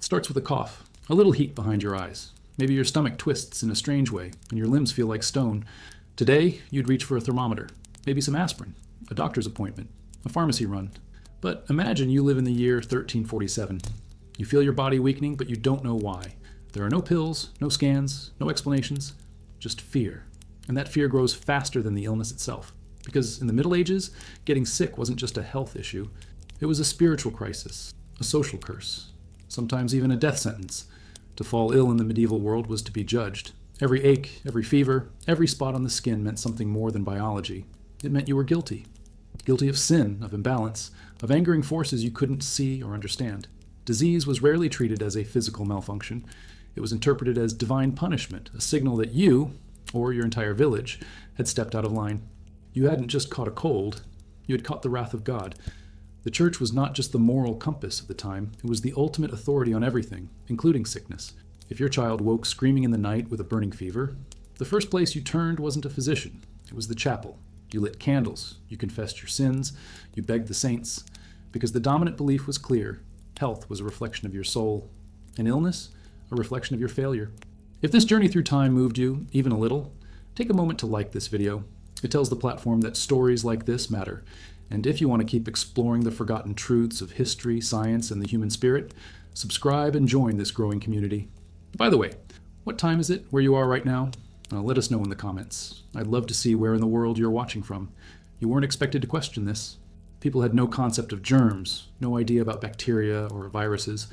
It starts with a cough, a little heat behind your eyes. Maybe your stomach twists in a strange way, and your limbs feel like stone. Today, you'd reach for a thermometer, maybe some aspirin, a doctor's appointment, a pharmacy run. But imagine you live in the year 1347. You feel your body weakening, but you don't know why. There are no pills, no scans, no explanations, just fear. And that fear grows faster than the illness itself. Because in the Middle Ages, getting sick wasn't just a health issue. It was a spiritual crisis, a social curse, sometimes even a death sentence. To fall ill in the medieval world was to be judged. Every ache, every fever, every spot on the skin meant something more than biology. It meant you were guilty. Guilty of sin, of imbalance, of angering forces you couldn't see or understand. Disease was rarely treated as a physical malfunction. It was interpreted as divine punishment, a signal that you, or your entire village, had stepped out of line. You hadn't just caught a cold, you had caught the wrath of God. The church was not just the moral compass of the time, it was the ultimate authority on everything, including sickness. If your child woke screaming in the night with a burning fever, the first place you turned wasn't a physician, it was the chapel. You lit candles, you confessed your sins, you begged the saints, because the dominant belief was clear. Health was a reflection of your soul, and illness, a reflection of your failure. If this journey through time moved you, even a little, take a moment to like this video. It tells the platform that stories like this matter. And if you want to keep exploring the forgotten truths of history, science, and the human spirit, subscribe and join this growing community. By the way, what time is it where you are right now? Let us know in the comments. I'd love to see where in the world you're watching from. You weren't expected to question this. People had no concept of germs, no idea about bacteria or viruses.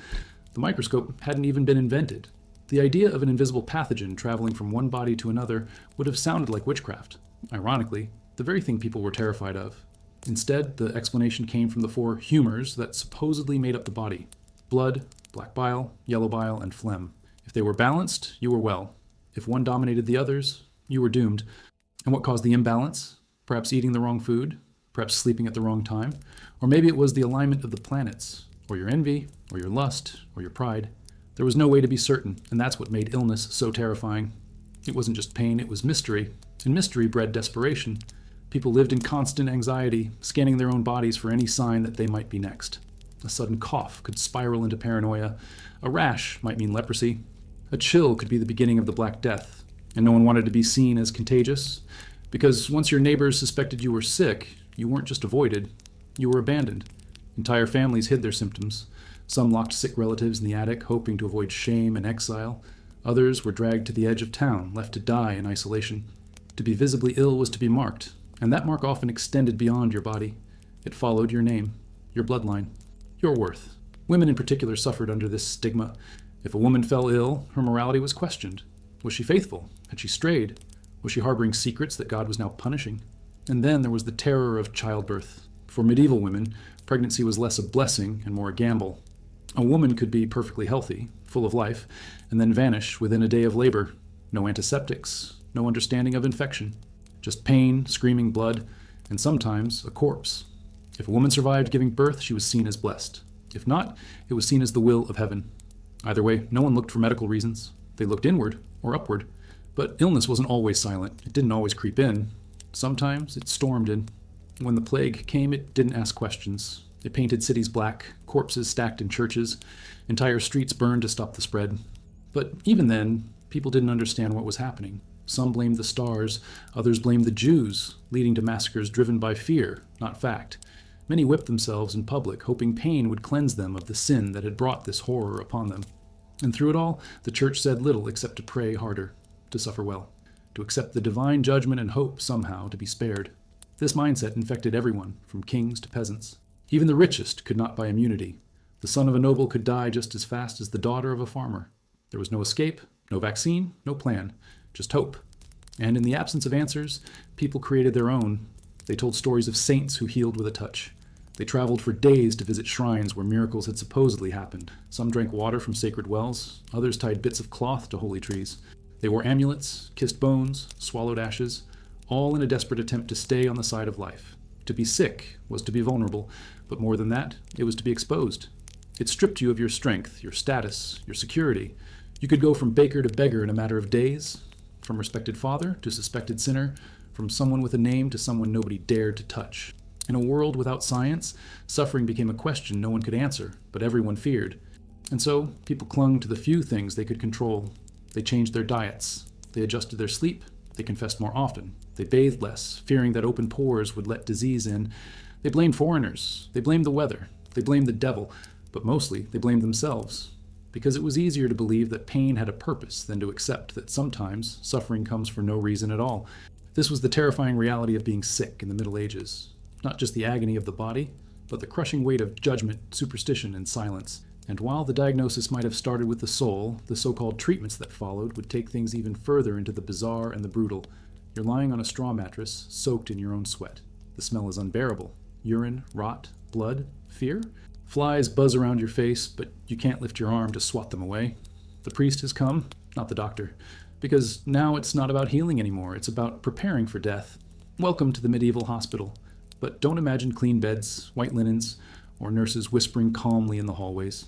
The microscope hadn't even been invented. The idea of an invisible pathogen traveling from one body to another would have sounded like witchcraft. Ironically, the very thing people were terrified of. Instead, the explanation came from the four humors that supposedly made up the body: blood, black bile, yellow bile, and phlegm. If they were balanced, you were well. If one dominated the others, you were doomed. And what caused the imbalance? Perhaps eating the wrong food, perhaps sleeping at the wrong time, or maybe it was the alignment of the planets, or your envy, or your lust, or your pride. There was no way to be certain, and that's what made illness so terrifying. It wasn't just pain, it was mystery, and mystery bred desperation. People lived in constant anxiety, scanning their own bodies for any sign that they might be next. A sudden cough could spiral into paranoia. A rash might mean leprosy. A chill could be the beginning of the Black Death, and no one wanted to be seen as contagious, because once your neighbors suspected you were sick, you weren't just avoided, you were abandoned. Entire families hid their symptoms. Some locked sick relatives in the attic, hoping to avoid shame and exile. Others were dragged to the edge of town, left to die in isolation. To be visibly ill was to be marked, and that mark often extended beyond your body. It followed your name, your bloodline, your worth. Women in particular suffered under this stigma. If a woman fell ill, her morality was questioned. Was she faithful? Had she strayed? Was she harboring secrets that God was now punishing? And then there was the terror of childbirth. For medieval women, pregnancy was less a blessing and more a gamble. A woman could be perfectly healthy, full of life, and then vanish within a day of labor. No antiseptics, no understanding of infection. Just pain, screaming blood, and sometimes a corpse. If a woman survived giving birth, she was seen as blessed. If not, it was seen as the will of heaven. Either way, no one looked for medical reasons. They looked inward or upward. But illness wasn't always silent. It didn't always creep in. Sometimes it stormed in. When the plague came, it didn't ask questions. It painted cities black, corpses stacked in churches, entire streets burned to stop the spread. But even then, people didn't understand what was happening. Some blamed the stars, others blamed the Jews, leading to massacres driven by fear, not fact. Many whipped themselves in public, hoping pain would cleanse them of the sin that had brought this horror upon them. And through it all, the church said little except to pray harder, to suffer well, to accept the divine judgment and hope somehow to be spared. This mindset infected everyone, from kings to peasants. Even the richest could not buy immunity. The son of a noble could die just as fast as the daughter of a farmer. There was no escape, no vaccine, no plan, just hope. And in the absence of answers, people created their own. They told stories of saints who healed with a touch. They traveled for days to visit shrines where miracles had supposedly happened. Some drank water from sacred wells, others tied bits of cloth to holy trees. They wore amulets, kissed bones, swallowed ashes, all in a desperate attempt to stay on the side of life. To be sick was to be vulnerable, but more than that, it was to be exposed. It stripped you of your strength, your status, your security. You could go from baker to beggar in a matter of days, from respected father to suspected sinner, from someone with a name to someone nobody dared to touch. In a world without science, suffering became a question no one could answer, but everyone feared. And so people clung to the few things they could control. They changed their diets. They adjusted their sleep. They confessed more often. They bathed less, fearing that open pores would let disease in. They blamed foreigners. They blamed the weather. They blamed the devil. But mostly, they blamed themselves. Because it was easier to believe that pain had a purpose than to accept that sometimes suffering comes for no reason at all. This was the terrifying reality of being sick in the Middle Ages. Not just the agony of the body, but the crushing weight of judgment, superstition, and silence. And while the diagnosis might have started with the soul, the so-called treatments that followed would take things even further into the bizarre and the brutal. You're lying on a straw mattress, soaked in your own sweat. The smell is unbearable. Urine, rot, blood, fear? Flies buzz around your face, but you can't lift your arm to swat them away. The priest has come, not the doctor, because now it's not about healing anymore, it's about preparing for death. Welcome to the medieval hospital, but don't imagine clean beds, white linens, or nurses whispering calmly in the hallways.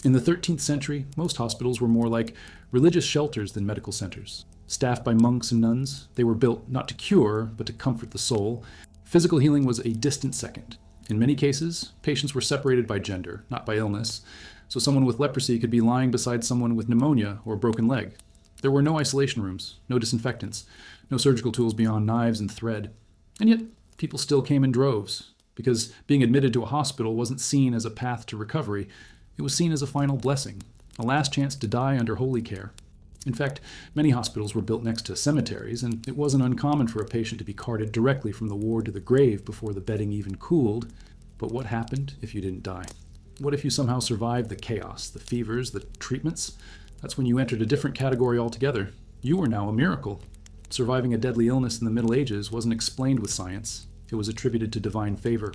In the 13th century, most hospitals were more like religious shelters than medical centers. Staffed by monks and nuns, they were built not to cure, but to comfort the soul. Physical healing was a distant second. In many cases, patients were separated by gender, not by illness, so someone with leprosy could be lying beside someone with pneumonia or a broken leg. There were no isolation rooms, no disinfectants, no surgical tools beyond knives and thread. And yet, people still came in droves, because being admitted to a hospital wasn't seen as a path to recovery. It was seen as a final blessing, a last chance to die under holy care. In fact, many hospitals were built next to cemeteries, and it wasn't uncommon for a patient to be carted directly from the ward to the grave before the bedding even cooled. But what happened if you didn't die? What if you somehow survived the chaos, the fevers, the treatments? That's when you entered a different category altogether. You were now a miracle. Surviving a deadly illness in the Middle Ages wasn't explained with science. It was attributed to divine favor.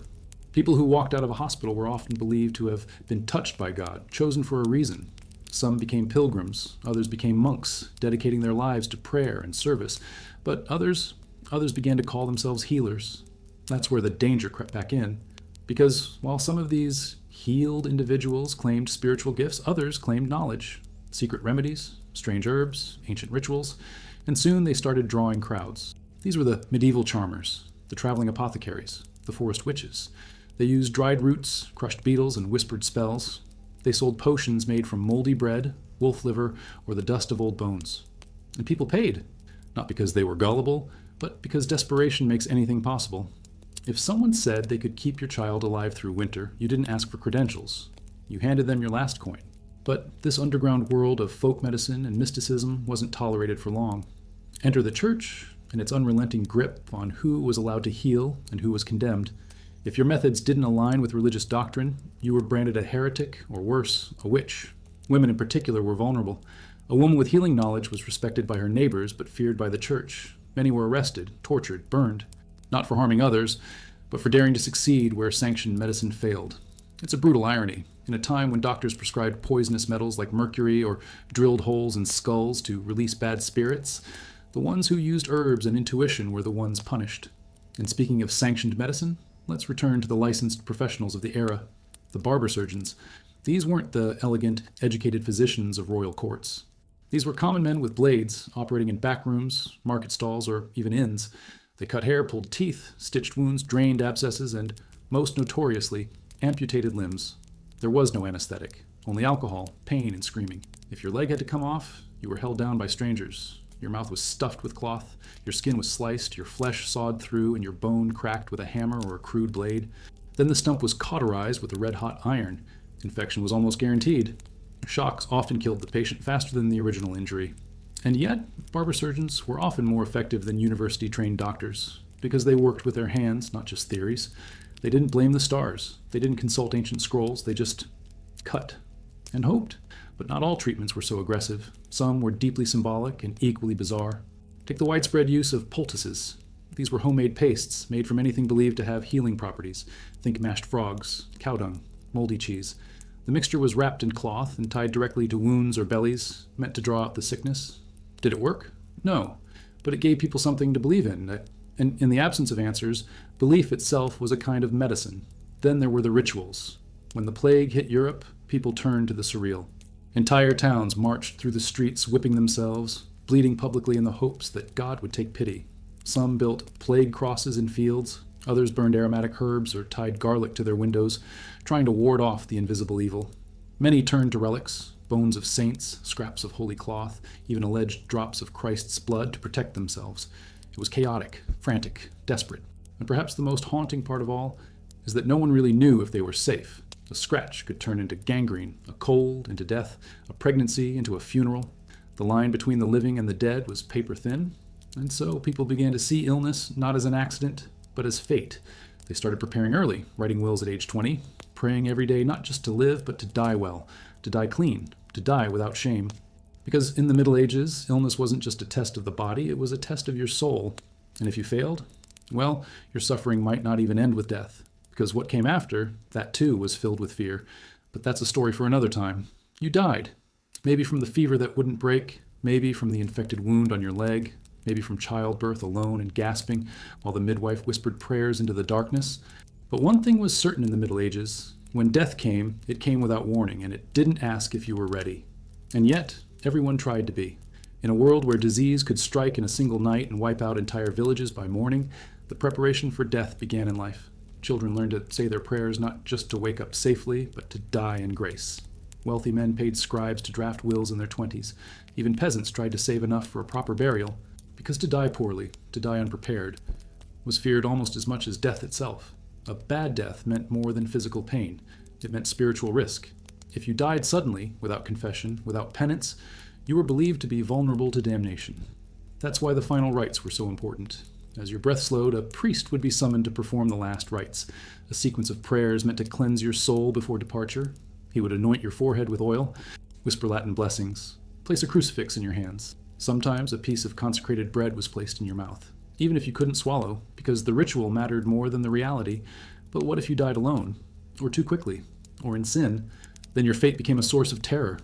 People who walked out of a hospital were often believed to have been touched by God, chosen for a reason. Some became pilgrims, others became monks, dedicating their lives to prayer and service, but others began to call themselves healers. That's where the danger crept back in, because while some of these healed individuals claimed spiritual gifts, others claimed knowledge, secret remedies, strange herbs, ancient rituals, and soon they started drawing crowds. These were the medieval charmers, the traveling apothecaries, the forest witches. They used dried roots, crushed beetles, and whispered spells. They sold potions made from moldy bread, wolf liver, or the dust of old bones. And people paid, not because they were gullible, but because desperation makes anything possible. If someone said they could keep your child alive through winter, you didn't ask for credentials. You handed them your last coin. But this underground world of folk medicine and mysticism wasn't tolerated for long. Enter the church, and its unrelenting grip on who was allowed to heal and who was condemned. If your methods didn't align with religious doctrine, you were branded a heretic, or worse, a witch. Women in particular were vulnerable. A woman with healing knowledge was respected by her neighbors, but feared by the church. Many were arrested, tortured, burned, not for harming others, but for daring to succeed where sanctioned medicine failed. It's a brutal irony. In a time when doctors prescribed poisonous metals like mercury or drilled holes in skulls to release bad spirits, the ones who used herbs and intuition were the ones punished. And speaking of sanctioned medicine, let's return to the licensed professionals of the era, the barber surgeons. These weren't the elegant, educated physicians of royal courts. These were common men with blades, operating in back rooms, market stalls, or even inns. They cut hair, pulled teeth, stitched wounds, drained abscesses, and, most notoriously, amputated limbs. There was no anesthetic, only alcohol, pain, and screaming. If your leg had to come off, you were held down by strangers. Your mouth was stuffed with cloth, your skin was sliced, your flesh sawed through, and your bone cracked with a hammer or a crude blade. Then the stump was cauterized with a red-hot iron. Infection was almost guaranteed. Shocks often killed the patient faster than the original injury. And yet, barber surgeons were often more effective than university-trained doctors, because they worked with their hands, not just theories. They didn't blame the stars. They didn't consult ancient scrolls. They just cut and hoped. But not all treatments were so aggressive. Some were deeply symbolic and equally bizarre. Take the widespread use of poultices. These were homemade pastes made from anything believed to have healing properties. Think mashed frogs, cow dung, moldy cheese. The mixture was wrapped in cloth and tied directly to wounds or bellies, meant to draw out the sickness. Did it work? No. But it gave people something to believe in. And in the absence of answers, belief itself was a kind of medicine. Then there were the rituals. When the plague hit Europe, people turned to the surreal. Entire towns marched through the streets whipping themselves, bleeding publicly in the hopes that God would take pity. Some built plague crosses in fields, others burned aromatic herbs or tied garlic to their windows, trying to ward off the invisible evil. Many turned to relics, bones of saints, scraps of holy cloth, even alleged drops of Christ's blood to protect themselves. It was chaotic, frantic, desperate. And perhaps the most haunting part of all is that no one really knew if they were safe. A scratch could turn into gangrene, a cold into death, a pregnancy into a funeral. The line between the living and the dead was paper thin, and so people began to see illness not as an accident, but as fate. They started preparing early, writing wills at age 20, praying every day not just to live, but to die well, to die clean, to die without shame. Because in the Middle Ages, illness wasn't just a test of the body, it was a test of your soul. And if you failed, well, your suffering might not even end with death. Because what came after, that too was filled with fear. But that's a story for another time. You died. Maybe from the fever that wouldn't break, maybe from the infected wound on your leg, maybe from childbirth alone and gasping while the midwife whispered prayers into the darkness. But one thing was certain in the Middle Ages. When death came, it came without warning, and it didn't ask if you were ready. And yet, everyone tried to be. In a world where disease could strike in a single night and wipe out entire villages by morning, the preparation for death began in life. Children learned to say their prayers not just to wake up safely, but to die in grace. Wealthy men paid scribes to draft wills in their 20s. Even peasants tried to save enough for a proper burial, because to die poorly, to die unprepared, was feared almost as much as death itself. A bad death meant more than physical pain. It meant spiritual risk. If you died suddenly, without confession, without penance, you were believed to be vulnerable to damnation. That's why the final rites were so important. As your breath slowed, a priest would be summoned to perform the last rites, a sequence of prayers meant to cleanse your soul before departure. He would anoint your forehead with oil, whisper Latin blessings, place a crucifix in your hands. Sometimes a piece of consecrated bread was placed in your mouth, even if you couldn't swallow, because the ritual mattered more than the reality. But what if you died alone, or too quickly, or in sin? Then your fate became a source of terror.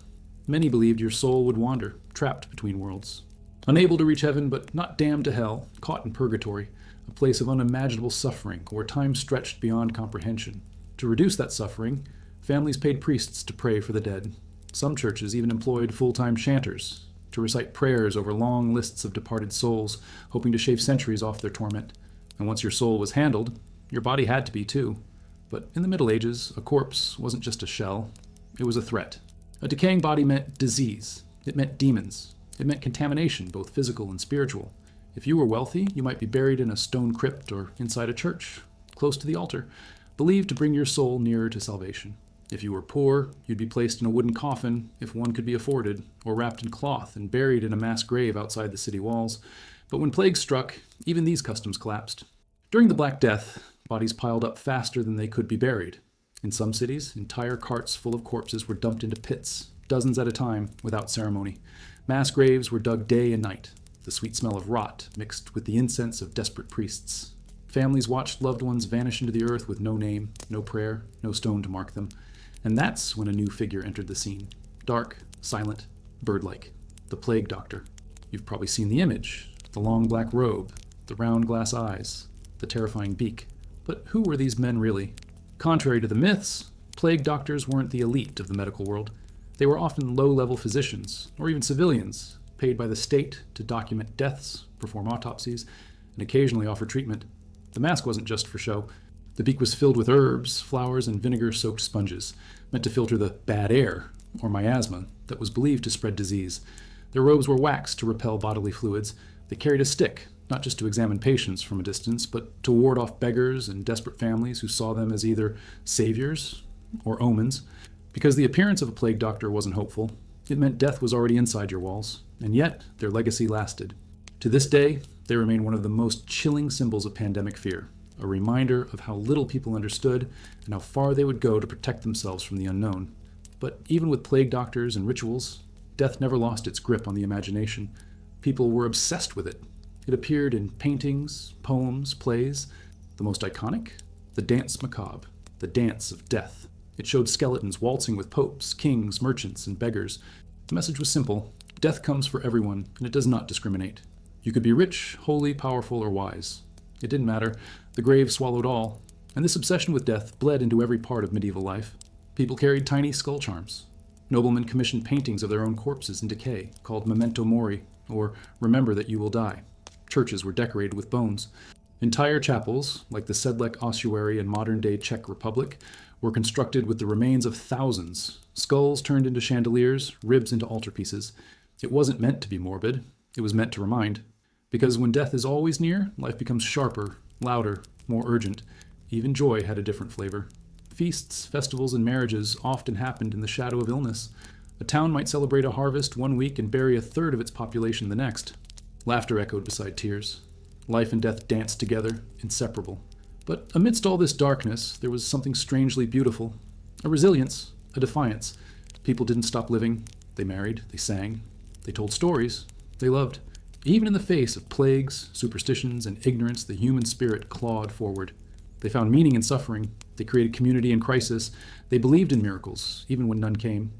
Many believed your soul would wander, trapped between worlds. Unable to reach heaven, but not damned to hell, caught in purgatory, a place of unimaginable suffering, where time stretched beyond comprehension. To reduce that suffering, families paid priests to pray for the dead. Some churches even employed full-time chanters to recite prayers over long lists of departed souls, hoping to shave centuries off their torment. And once your soul was handled, your body had to be too. But in the Middle Ages, a corpse wasn't just a shell, it was a threat. A decaying body meant disease. It meant demons. It meant contamination, both physical and spiritual. If you were wealthy, you might be buried in a stone crypt or inside a church, close to the altar, believed to bring your soul nearer to salvation. If you were poor, you'd be placed in a wooden coffin, if one could be afforded, or wrapped in cloth and buried in a mass grave outside the city walls. But when plague struck, even these customs collapsed. During the Black Death, bodies piled up faster than they could be buried. In some cities, entire carts full of corpses were dumped into pits, dozens at a time, without ceremony. Mass graves were dug day and night, the sweet smell of rot mixed with the incense of desperate priests. Families watched loved ones vanish into the earth with no name, no prayer, no stone to mark them. And that's when a new figure entered the scene. Dark, silent, bird-like. The plague doctor. You've probably seen the image. The long black robe, the round glass eyes, the terrifying beak. But who were these men really? Contrary to the myths, plague doctors weren't the elite of the medical world. They were often low-level physicians, or even civilians, paid by the state to document deaths, perform autopsies, and occasionally offer treatment. The mask wasn't just for show. The beak was filled with herbs, flowers, and vinegar-soaked sponges, meant to filter the bad air, or miasma, that was believed to spread disease. Their robes were waxed to repel bodily fluids. They carried a stick, not just to examine patients from a distance, but to ward off beggars and desperate families who saw them as either saviors or omens. Because the appearance of a plague doctor wasn't hopeful, it meant death was already inside your walls, and yet their legacy lasted. To this day, they remain one of the most chilling symbols of pandemic fear, a reminder of how little people understood and how far they would go to protect themselves from the unknown. But even with plague doctors and rituals, death never lost its grip on the imagination. People were obsessed with it. It appeared in paintings, poems, plays. The most iconic? The Dance Macabre, the dance of death. It showed skeletons waltzing with popes, kings, merchants, and beggars. The message was simple. Death comes for everyone, and it does not discriminate. You could be rich, holy, powerful, or wise. It didn't matter. The grave swallowed all. And this obsession with death bled into every part of medieval life. People carried tiny skull charms. Noblemen commissioned paintings of their own corpses in decay, called Memento Mori, or Remember That You Will Die. Churches were decorated with bones. Entire chapels, like the Sedlec ossuary in modern-day Czech Republic, were constructed with the remains of thousands, Skulls turned into chandeliers, ribs into altarpieces. It wasn't meant to be morbid. It was meant to remind. Because when death is always near, life becomes sharper, louder, more urgent. Even joy had a different flavor. Feasts, festivals, and marriages often happened in the shadow of illness. A town might celebrate a harvest one week and bury a third of its population the next. Laughter echoed beside tears. Life and death danced together, inseparable. But amidst all this darkness, there was something strangely beautiful. A resilience, a defiance. People didn't stop living. They married, they sang, they told stories, they loved. Even in the face of plagues, superstitions, and ignorance, the human spirit clawed forward. They found meaning in suffering. They created community in crisis. They believed in miracles, even when none came.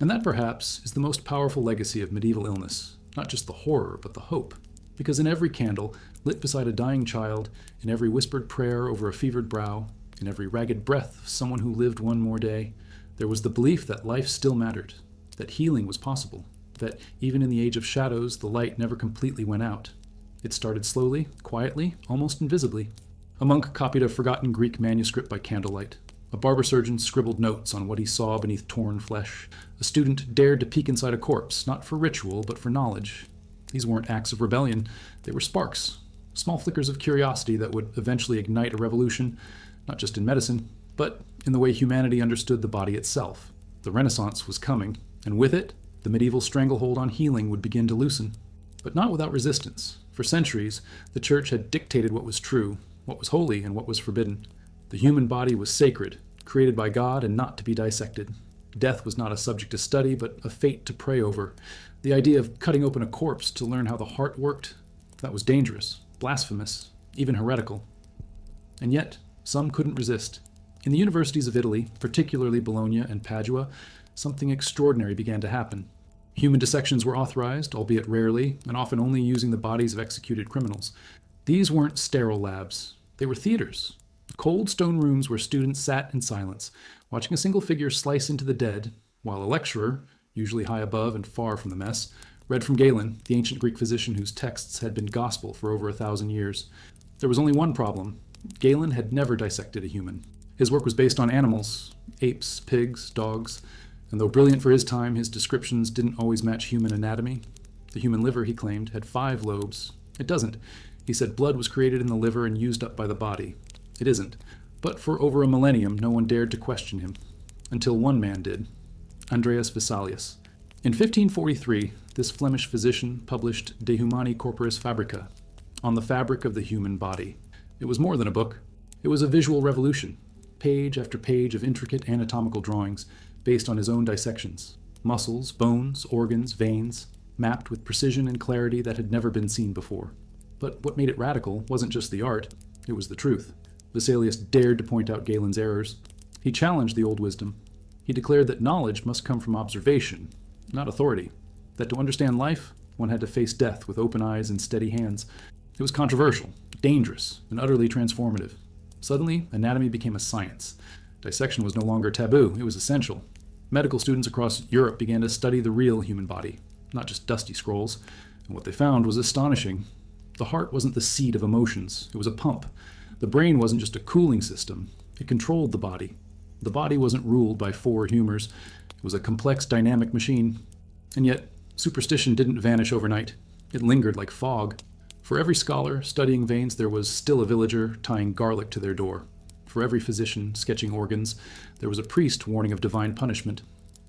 And that, perhaps, is the most powerful legacy of medieval illness. Not just the horror, but the hope. Because in every candle, lit beside a dying child, in every whispered prayer over a fevered brow, in every ragged breath of someone who lived one more day, there was the belief that life still mattered, that healing was possible, that even in the age of shadows, the light never completely went out. It started slowly, quietly, almost invisibly. A monk copied a forgotten Greek manuscript by candlelight. A barber surgeon scribbled notes on what he saw beneath torn flesh. A student dared to peek inside a corpse, not for ritual, but for knowledge. These weren't acts of rebellion. They were sparks, small flickers of curiosity that would eventually ignite a revolution, not just in medicine, but in the way humanity understood the body itself. The Renaissance was coming, and with it, the medieval stranglehold on healing would begin to loosen. But not without resistance. For centuries, the Church had dictated what was true, what was holy, and what was forbidden. The human body was sacred, created by God and not to be dissected. Death was not a subject to study, but a fate to pray over. The idea of cutting open a corpse to learn how the heart worked, that was dangerous, blasphemous, even heretical. And yet, some couldn't resist. In the universities of Italy, particularly Bologna and Padua, something extraordinary began to happen. Human dissections were authorized, albeit rarely, and often only using the bodies of executed criminals. These weren't sterile labs. They were theaters. Cold stone rooms where students sat in silence, watching a single figure slice into the dead, while a lecturer, usually high above and far from the mess, read from Galen, the ancient Greek physician whose texts had been gospel for over 1,000 years. There was only one problem. Galen had never dissected a human. His work was based on animals, apes, pigs, dogs, and though brilliant for his time, his descriptions didn't always match human anatomy. The human liver, he claimed, had 5 lobes. It doesn't. He said blood was created in the liver and used up by the body. It isn't. But for over a millennium, no one dared to question him. Until one man did. Andreas Vesalius. In 1543, this Flemish physician published De Humani Corporis Fabrica, On the Fabric of the Human Body. It was more than a book. It was a visual revolution. Page after page of intricate anatomical drawings based on his own dissections. Muscles, bones, organs, veins, mapped with precision and clarity that had never been seen before. But what made it radical wasn't just the art, it was the truth. Vesalius dared to point out Galen's errors. He challenged the old wisdom. He declared that knowledge must come from observation, not authority. That to understand life, one had to face death with open eyes and steady hands. It was controversial, dangerous, and utterly transformative. Suddenly, anatomy became a science. Dissection was no longer taboo, it was essential. Medical students across Europe began to study the real human body, not just dusty scrolls. And what they found was astonishing. The heart wasn't the seat of emotions, it was a pump. The brain wasn't just a cooling system, it controlled the body. The body wasn't ruled by 4 humors, it was a complex dynamic machine. And yet, superstition didn't vanish overnight. It lingered like fog. For every scholar studying veins, there was still a villager tying garlic to their door. For every physician sketching organs, there was a priest warning of divine punishment.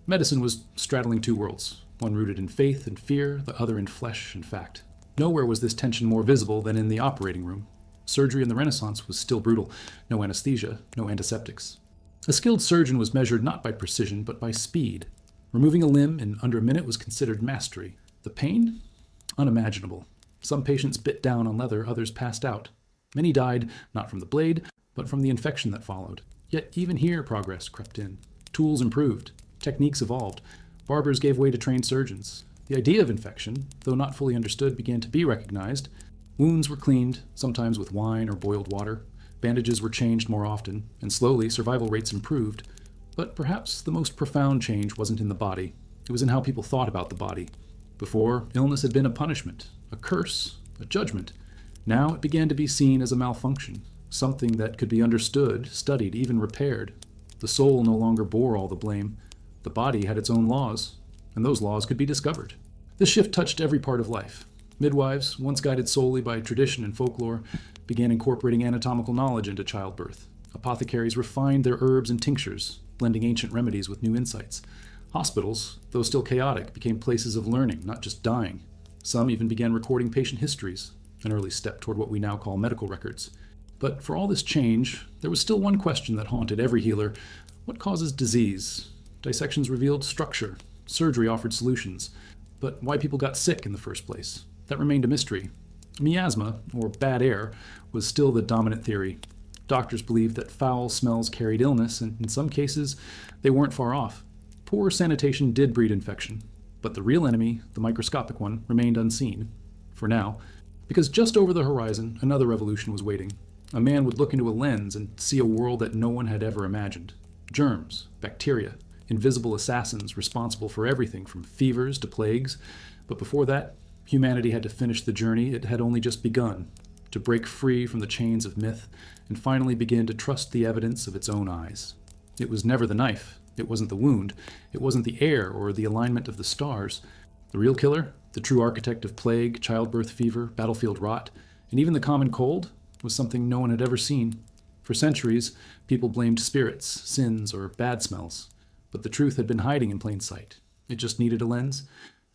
Medicine was straddling 2 worlds, one rooted in faith and fear, the other in flesh and fact. Nowhere was this tension more visible than in the operating room. Surgery in the Renaissance was still brutal. No anesthesia, no antiseptics. A skilled surgeon was measured not by precision, but by speed. Removing a limb in under a minute was considered mastery. The pain? Unimaginable. Some patients bit down on leather, others passed out. Many died, not from the blade, but from the infection that followed. Yet even here progress crept in. Tools improved. Techniques evolved. Barbers gave way to trained surgeons. The idea of infection, though not fully understood, began to be recognized. Wounds were cleaned, sometimes with wine or boiled water. Bandages were changed more often, and slowly survival rates improved. But perhaps the most profound change wasn't in the body. It was in how people thought about the body. Before, illness had been a punishment, a curse, a judgment. Now it began to be seen as a malfunction, something that could be understood, studied, even repaired. The soul no longer bore all the blame. The The body had its own laws, and those laws could be discovered. This shift touched every part of life. Midwives, once guided solely by tradition and folklore, began incorporating anatomical knowledge into childbirth. Apothecaries refined their herbs and tinctures, blending ancient remedies with new insights. Hospitals, though still chaotic, became places of learning, not just dying. Some even began recording patient histories, an early step toward what we now call medical records. But for all this change, there was still one question that haunted every healer. What causes disease? Dissections revealed structure. Surgery offered solutions. But why people got sick in the first place? That remained a mystery. Miasma, or bad air, was still the dominant theory. Doctors believed that foul smells carried illness, and in some cases, they weren't far off. Poor sanitation did breed infection, but the real enemy, the microscopic one, remained unseen. For now, because just over the horizon, another revolution was waiting. A man would look into a lens and see a world that no one had ever imagined. Germs, bacteria, invisible assassins responsible for everything from fevers to plagues. But before that, humanity had to finish the journey it had only just begun, to break free from the chains of myth and finally begin to trust the evidence of its own eyes. It was never the knife, it wasn't the wound, it wasn't the air or the alignment of the stars. The real killer, the true architect of plague, childbirth fever, battlefield rot, and even the common cold, was something no one had ever seen. For centuries, people blamed spirits, sins, or bad smells. But the truth had been hiding in plain sight. It just needed a lens.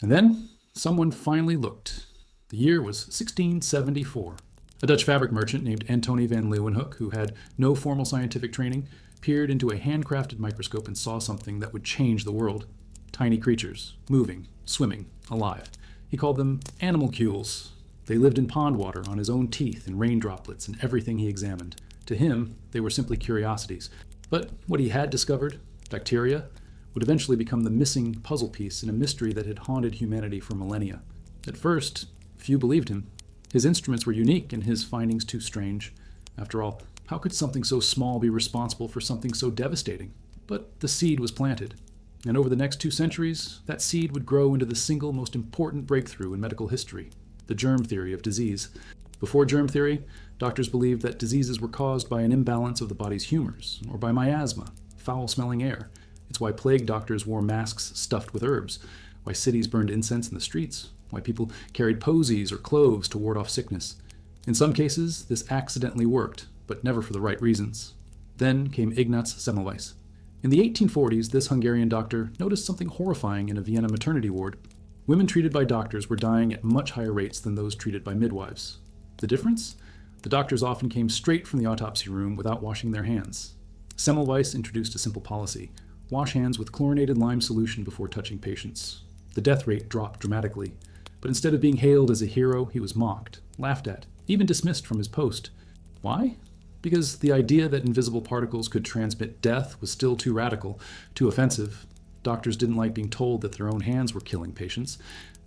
And then, someone finally looked. The year was 1674. A Dutch fabric merchant named Antony van Leeuwenhoek, who had no formal scientific training, peered into a handcrafted microscope and saw something that would change the world. Tiny creatures, moving, swimming, alive. He called them animalcules. They lived in pond water, on his own teeth and rain droplets and everything he examined. To him, they were simply curiosities. But what he had discovered, bacteria, would eventually become the missing puzzle piece in a mystery that had haunted humanity for millennia. At first, few believed him. His instruments were unique and his findings too strange. After all, how could something so small be responsible for something so devastating? But the seed was planted. And over the next 2 centuries, that seed would grow into the single most important breakthrough in medical history, the germ theory of disease. Before germ theory, doctors believed that diseases were caused by an imbalance of the body's humors, or by miasma, foul-smelling air. It's why plague doctors wore masks stuffed with herbs, why cities burned incense in the streets, why people carried posies or cloves to ward off sickness. In some cases, this accidentally worked, but never for the right reasons. Then came Ignaz Semmelweis. In the 1840s, this Hungarian doctor noticed something horrifying in a Vienna maternity ward. Women treated by doctors were dying at much higher rates than those treated by midwives. The difference? The doctors often came straight from the autopsy room without washing their hands. Semmelweis introduced a simple policy: wash hands with chlorinated lime solution before touching patients. The death rate dropped dramatically, but instead of being hailed as a hero, he was mocked, laughed at, even dismissed from his post. Why? Because the idea that invisible particles could transmit death was still too radical, too offensive. Doctors didn't like being told that their own hands were killing patients.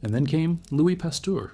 And then came Louis Pasteur.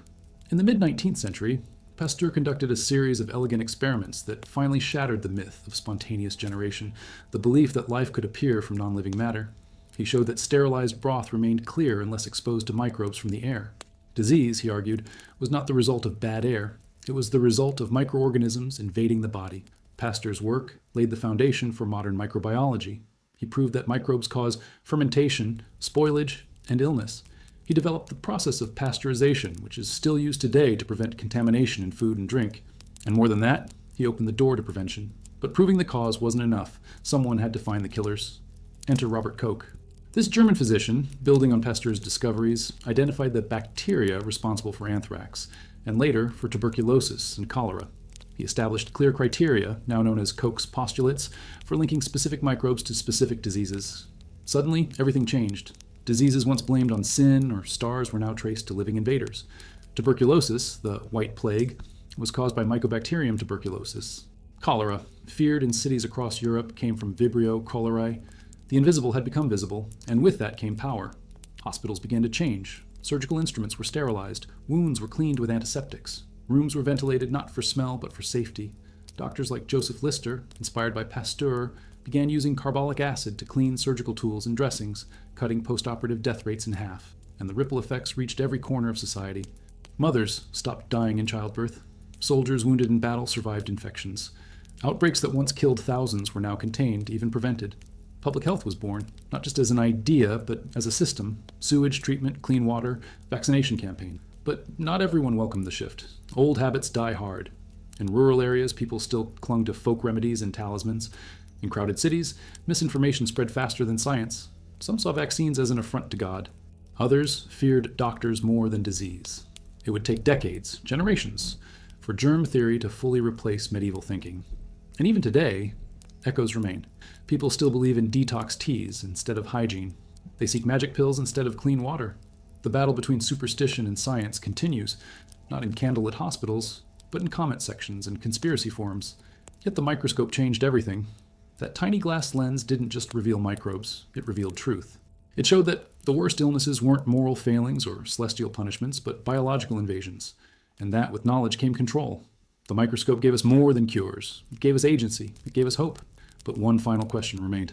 In the mid-19th century, Pasteur conducted a series of elegant experiments that finally shattered the myth of spontaneous generation, the belief that life could appear from non-living matter. He showed that sterilized broth remained clear unless exposed to microbes from the air. Disease, he argued, was not the result of bad air. It was the result of microorganisms invading the body. Pasteur's work laid the foundation for modern microbiology. He proved that microbes cause fermentation, spoilage, and illness. He developed the process of pasteurization, which is still used today to prevent contamination in food and drink. And more than that, he opened the door to prevention. But proving the cause wasn't enough. Someone had to find the killers. Enter Robert Koch. This German physician, building on Pasteur's discoveries, identified the bacteria responsible for anthrax, and later for tuberculosis and cholera. He established clear criteria, now known as Koch's postulates, for linking specific microbes to specific diseases. Suddenly, everything changed. Diseases once blamed on sin or stars were now traced to living invaders. Tuberculosis, the white plague, was caused by Mycobacterium tuberculosis. Cholera, feared in cities across Europe, came from Vibrio cholerae. The invisible had become visible, and with that came power. Hospitals began to change. Surgical instruments were sterilized. Wounds were cleaned with antiseptics. Rooms were ventilated not for smell, but for safety. Doctors like Joseph Lister, inspired by Pasteur, began using carbolic acid to clean surgical tools and dressings, cutting post-operative death rates in half, and the ripple effects reached every corner of society. Mothers stopped dying in childbirth. Soldiers wounded in battle survived infections. Outbreaks that once killed thousands were now contained, even prevented. Public health was born, not just as an idea, but as a system: sewage treatment, clean water, vaccination campaign. But not everyone welcomed the shift. Old habits die hard. In rural areas, people still clung to folk remedies and talismans. In crowded cities, misinformation spread faster than science. Some saw vaccines as an affront to God. Others feared doctors more than disease. It would take decades, generations, for germ theory to fully replace medieval thinking. And even today, echoes remain. People still believe in detox teas instead of hygiene. They seek magic pills instead of clean water. The battle between superstition and science continues, not in candlelit hospitals, but in comment sections and conspiracy forums. Yet the microscope changed everything. That tiny glass lens didn't just reveal microbes, it revealed truth. It showed that the worst illnesses weren't moral failings or celestial punishments, but biological invasions. And that, with knowledge, came control. The microscope gave us more than cures. It gave us agency. It gave us hope. But one final question remained.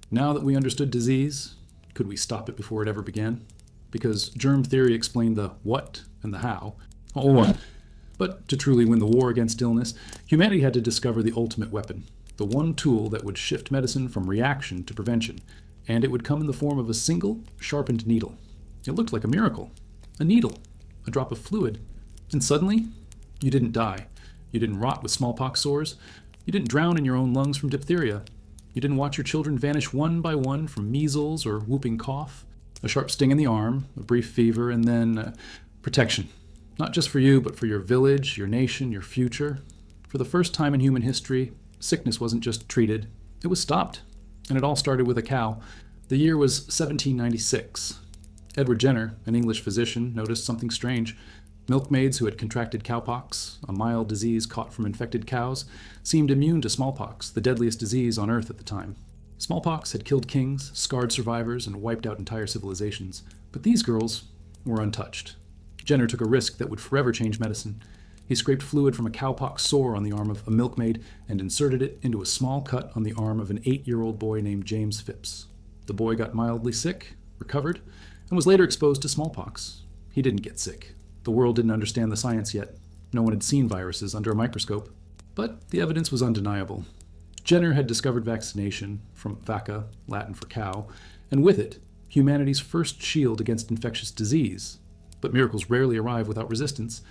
Now that we understood disease, could we stop it before it ever began? Because germ theory explained the what and the how. But to truly win the war against illness, humanity had to discover the ultimate weapon, the one tool that would shift medicine from reaction to prevention, and it would come in the form of a single, sharpened needle. It looked like a miracle. A needle, a drop of fluid. And suddenly, you didn't die. You didn't rot with smallpox sores. You didn't drown in your own lungs from diphtheria. You didn't watch your children vanish one by one from measles or whooping cough. A sharp sting in the arm, a brief fever, and then protection. Not just for you, but for your village, your nation, your future. For the first time in human history, sickness wasn't just treated, it was stopped. And it all started with a cow. The year was 1796. Edward Jenner, an English physician, noticed something strange. Milkmaids who had contracted cowpox, a mild disease caught from infected cows, seemed immune to smallpox, the deadliest disease on Earth at the time. Smallpox had killed kings, scarred survivors, and wiped out entire civilizations. But these girls were untouched. Jenner took a risk that would forever change medicine. He scraped fluid from a cowpox sore on the arm of a milkmaid and inserted it into a small cut on the arm of an 8-year-old boy named James Phipps. The boy got mildly sick, recovered, and was later exposed to smallpox. He didn't get sick. The world didn't understand the science yet. No one had seen viruses under a microscope. But the evidence was undeniable. Jenner had discovered vaccination, from vacca, Latin for cow, and with it, humanity's first shield against infectious disease. But miracles rarely arrive without resistance.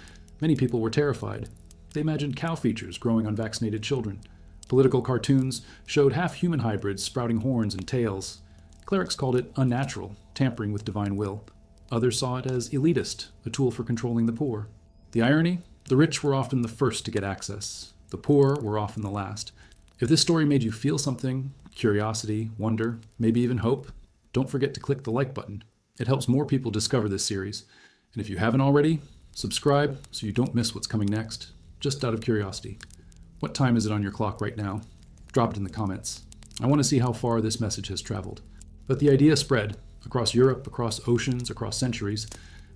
Many people were terrified. They imagined cow features growing on vaccinated children. Political cartoons showed half-human hybrids sprouting horns and tails. Clerics called it unnatural, tampering with divine will. Others saw it as elitist, a tool for controlling the poor. The irony? The rich were often the first to get access. The poor were often the last. If this story made you feel something, curiosity, wonder, maybe even hope, don't forget to click the like button. It helps more people discover this series. And if you haven't already, subscribe so you don't miss what's coming next, just out of curiosity. What time is it on your clock right now? Drop it in the comments. I want to see how far this message has traveled. But the idea spread across Europe, across oceans, across centuries.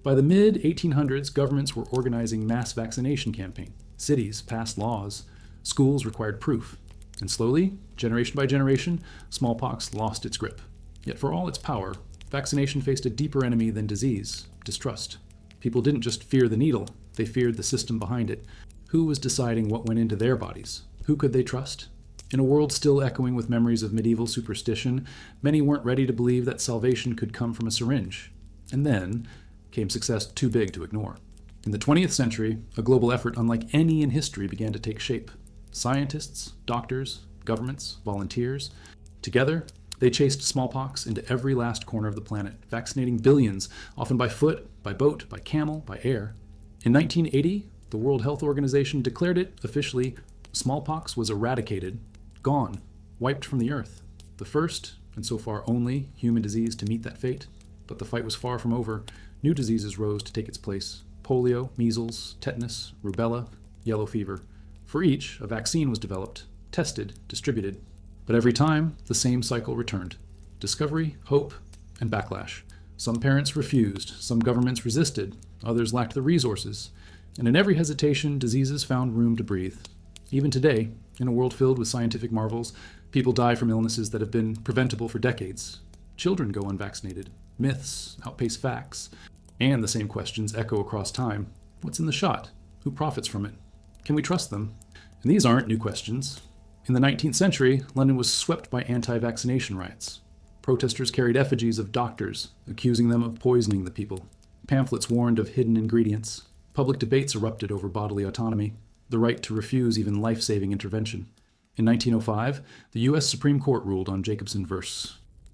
By the mid-1800s, governments were organizing mass vaccination campaigns. Cities passed laws. Schools required proof. And slowly, generation by generation, smallpox lost its grip. Yet for all its power, vaccination faced a deeper enemy than disease: distrust. People didn't just fear the needle, they feared the system behind it. Who was deciding what went into their bodies? Who could they trust? In a world still echoing with memories of medieval superstition, many weren't ready to believe that salvation could come from a syringe. And then came success too big to ignore. In the 20th century, a global effort unlike any in history began to take shape. Scientists, doctors, governments, volunteers. Together, they chased smallpox into every last corner of the planet, vaccinating billions, often by foot, by boat, by camel, by air. In 1980, the World Health Organization declared it officially: smallpox was eradicated, gone, wiped from the earth. The first, and so far only, human disease to meet that fate. But the fight was far from over. New diseases rose to take its place: polio, measles, tetanus, rubella, yellow fever. For each, a vaccine was developed, tested, distributed. But every time, the same cycle returned: discovery, hope, and backlash. Some parents refused, some governments resisted, others lacked the resources. And in every hesitation, diseases found room to breathe. Even today, in a world filled with scientific marvels, people die from illnesses that have been preventable for decades. Children go unvaccinated. Myths outpace facts. And the same questions echo across time. What's in the shot? Who profits from it? Can we trust them? And these aren't new questions. In the 19th century, London was swept by anti-vaccination riots. Protesters carried effigies of doctors, accusing them of poisoning the people. Pamphlets warned of hidden ingredients. Public debates erupted over bodily autonomy, the right to refuse even life-saving intervention. In 1905, the U.S. Supreme Court ruled on Jacobson v.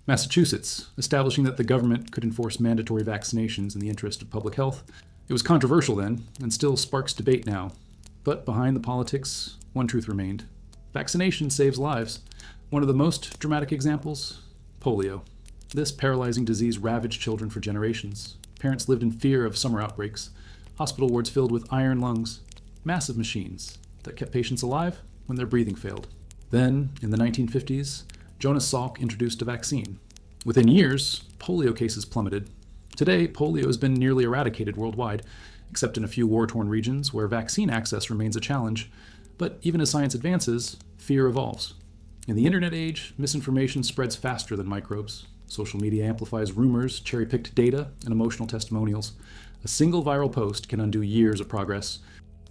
Massachusetts, establishing that the government could enforce mandatory vaccinations in the interest of public health. It was controversial then, and still sparks debate now. But behind the politics, one truth remained. Vaccination saves lives. One of the most dramatic examples? Polio. This paralyzing disease ravaged children for generations. Parents lived in fear of summer outbreaks. Hospital wards filled with iron lungs. Massive machines that kept patients alive when their breathing failed. Then, in the 1950s, Jonas Salk introduced a vaccine. Within years, polio cases plummeted. Today, polio has been nearly eradicated worldwide, except in a few war-torn regions where vaccine access remains a challenge. But even as science advances, fear evolves. In the internet age, misinformation spreads faster than microbes. Social media amplifies rumors, cherry-picked data, and emotional testimonials. A single viral post can undo years of progress.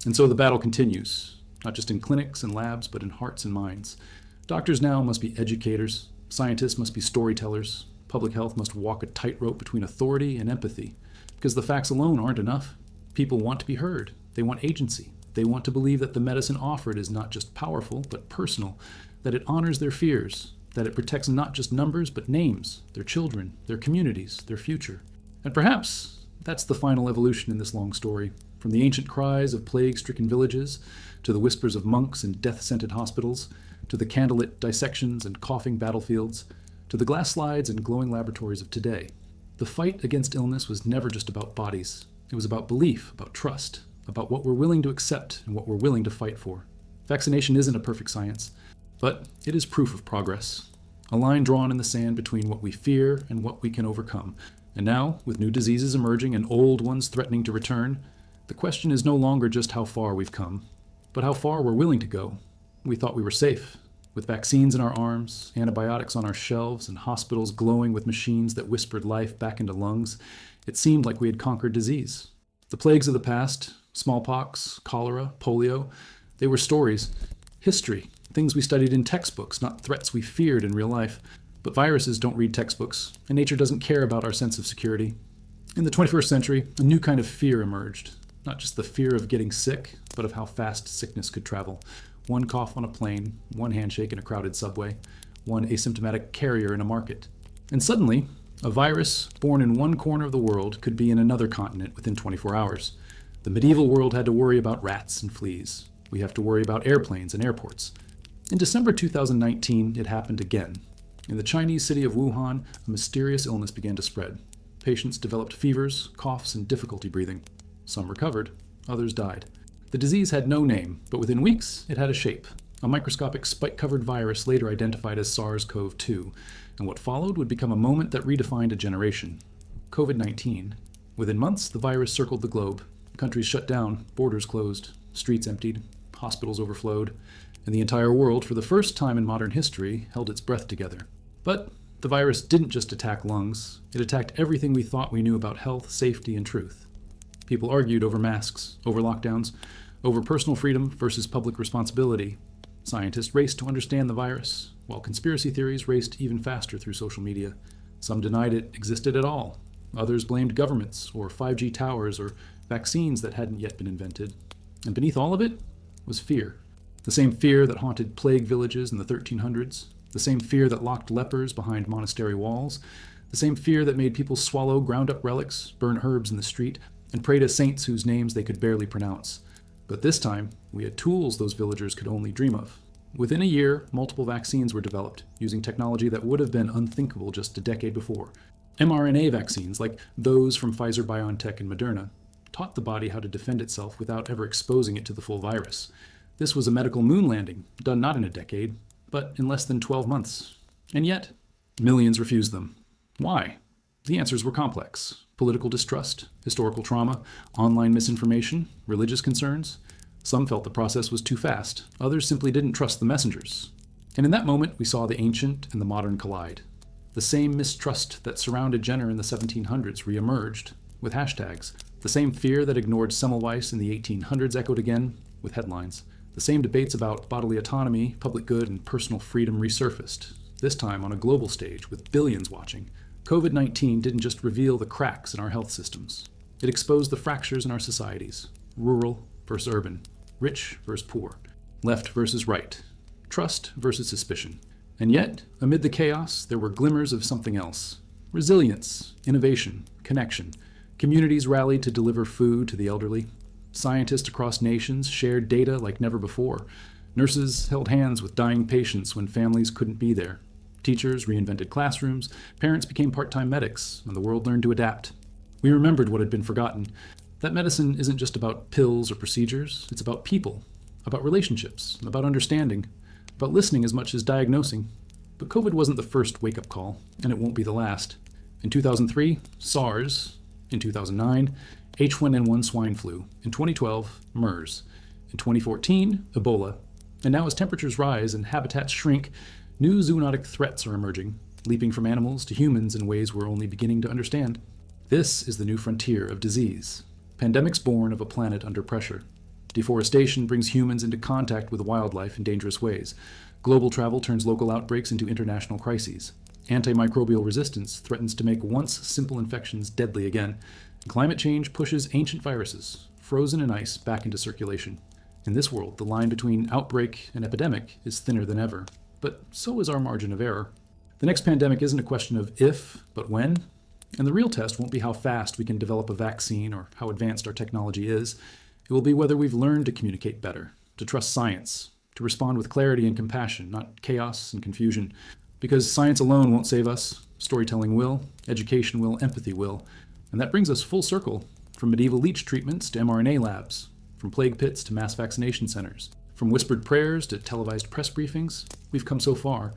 And so the battle continues, not just in clinics and labs, but in hearts and minds. Doctors now must be educators, scientists must be storytellers, public health must walk a tightrope between authority and empathy, because the facts alone aren't enough. People want to be heard. They want agency. They want to believe that the medicine offered is not just powerful, but personal, that it honors their fears, that it protects not just numbers, but names, their children, their communities, their future. And perhaps that's the final evolution in this long story, from the ancient cries of plague-stricken villages, to the whispers of monks in death-scented hospitals, to the candlelit dissections and coughing battlefields, to the glass slides and glowing laboratories of today. The fight against illness was never just about bodies. It was about belief, about trust, about what we're willing to accept and what we're willing to fight for. Vaccination isn't a perfect science, but it is proof of progress. A line drawn in the sand between what we fear and what we can overcome. And now, with new diseases emerging and old ones threatening to return, the question is no longer just how far we've come, but how far we're willing to go. We thought we were safe, with vaccines in our arms, antibiotics on our shelves, and hospitals glowing with machines that whispered life back into lungs. It seemed like we had conquered disease. The plagues of the past, smallpox, cholera, polio, they were stories, history, things we studied in textbooks, not threats we feared in real life. But viruses don't read textbooks, and nature doesn't care about our sense of security. In the 21st century, a new kind of fear emerged. Not just the fear of getting sick, but of how fast sickness could travel. One cough on a plane, one handshake in a crowded subway, one asymptomatic carrier in a market. And suddenly, a virus born in one corner of the world could be in another continent within 24 hours. The medieval world had to worry about rats and fleas. We have to worry about airplanes and airports. In December 2019, it happened again. In the Chinese city of Wuhan, a mysterious illness began to spread. Patients developed fevers, coughs, and difficulty breathing. Some recovered, others died. The disease had no name, but within weeks, it had a shape. A microscopic spike-covered virus later identified as SARS-CoV-2, and what followed would become a moment that redefined a generation. COVID-19. Within months, the virus circled the globe. Countries shut down, borders closed, streets emptied, hospitals overflowed, and the entire world, for the first time in modern history, held its breath together. But the virus didn't just attack lungs, it attacked everything we thought we knew about health, safety, and truth. People argued over masks, over lockdowns, over personal freedom versus public responsibility. Scientists raced to understand the virus, while conspiracy theories raced even faster through social media. Some denied it existed at all. Others blamed governments, or 5G towers, or vaccines that hadn't yet been invented. And beneath all of it was fear. The same fear that haunted plague villages in the 1300s, the same fear that locked lepers behind monastery walls, the same fear that made people swallow ground-up relics, burn herbs in the street, and pray to saints whose names they could barely pronounce. But this time, we had tools those villagers could only dream of. Within a year, multiple vaccines were developed, using technology that would have been unthinkable just a decade before. mRNA vaccines, like those from Pfizer-BioNTech and Moderna, taught the body how to defend itself without ever exposing it to the full virus. This was a medical moon landing, done not in a decade, but in less than 12 months. And yet, millions refused them. Why? The answers were complex. Political distrust, historical trauma, online misinformation, religious concerns. Some felt the process was too fast. Others simply didn't trust the messengers. And in that moment, we saw the ancient and the modern collide. The same mistrust that surrounded Jenner in the 1700s reemerged with hashtags. The same fear that ignored Semmelweis in the 1800s echoed again with headlines. The same debates about bodily autonomy, public good, and personal freedom resurfaced, this time on a global stage with billions watching. COVID-19 didn't just reveal the cracks in our health systems. It exposed the fractures in our societies: rural versus urban, rich versus poor, left versus right, trust versus suspicion. And yet, amid the chaos, there were glimmers of something else: resilience, innovation, connection. Communities rallied to deliver food to the elderly. Scientists across nations shared data like never before. Nurses held hands with dying patients when families couldn't be there. Teachers reinvented classrooms, parents became part-time medics, and the world learned to adapt. We remembered what had been forgotten: that medicine isn't just about pills or procedures, it's about people, about relationships, about understanding, about listening as much as diagnosing. But COVID wasn't the first wake-up call, and it won't be the last. In 2003, SARS. In 2009, H1N1 swine flu. In 2012, MERS. In 2014, Ebola. And now as temperatures rise and habitats shrink, new zoonotic threats are emerging, leaping from animals to humans in ways we're only beginning to understand. This is the new frontier of disease. Pandemics born of a planet under pressure. Deforestation brings humans into contact with wildlife in dangerous ways. Global travel turns local outbreaks into international crises. Antimicrobial resistance threatens to make once simple infections deadly again. Climate change pushes ancient viruses, frozen in ice, back into circulation. In this world, the line between outbreak and epidemic is thinner than ever, but so is our margin of error. The next pandemic isn't a question of if, but when. And the real test won't be how fast we can develop a vaccine or how advanced our technology is. It will be whether we've learned to communicate better, to trust science, to respond with clarity and compassion, not chaos and confusion. Because science alone won't save us. Storytelling will, education will, empathy will. And that brings us full circle, from medieval leech treatments to mRNA labs, from plague pits to mass vaccination centers, from whispered prayers to televised press briefings. We've come so far.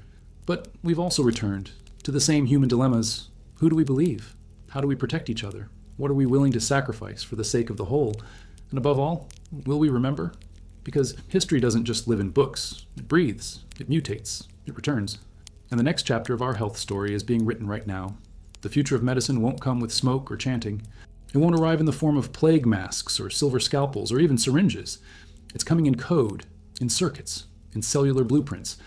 But we've also returned to the same human dilemmas. Who do we believe? How do we protect each other? What are we willing to sacrifice for the sake of the whole? And above all, will we remember? Because history doesn't just live in books. It breathes, it mutates, it returns. And the next chapter of our health story is being written right now. The future of medicine won't come with smoke or chanting. It won't arrive in the form of plague masks or silver scalpels or even syringes. It's coming in code, in circuits, in cellular blueprints.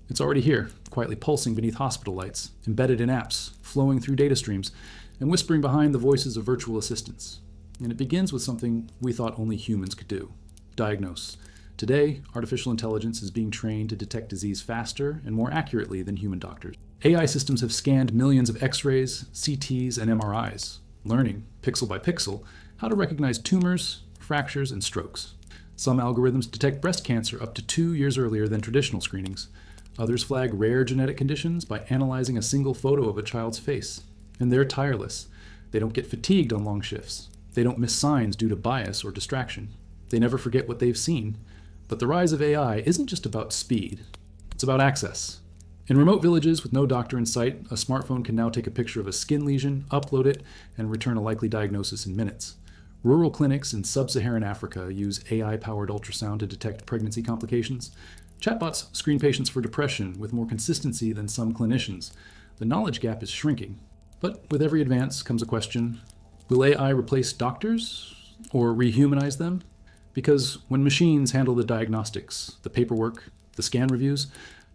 It's already here, quietly pulsing beneath hospital lights, embedded in apps, flowing through data streams, and whispering behind the voices of virtual assistants. And it begins with something we thought only humans could do: diagnose. Today, artificial intelligence is being trained to detect disease faster and more accurately than human doctors. AI systems have scanned millions of X-rays, CTs, and MRIs, learning, pixel by pixel, how to recognize tumors, fractures, and strokes. Some algorithms detect breast cancer up to 2 years earlier than traditional screenings. Others flag rare genetic conditions by analyzing a single photo of a child's face. And they're tireless. They don't get fatigued on long shifts. They don't miss signs due to bias or distraction. They never forget what they've seen. But the rise of AI isn't just about speed. It's about access. In remote villages with no doctor in sight, a smartphone can now take a picture of a skin lesion, upload it, and return a likely diagnosis in minutes. Rural clinics in sub-Saharan Africa use AI-powered ultrasound to detect pregnancy complications. Chatbots screen patients for depression with more consistency than some clinicians. The knowledge gap is shrinking. But with every advance comes a question: will AI replace doctors or rehumanize them? Because when machines handle the diagnostics, the paperwork, the scan reviews,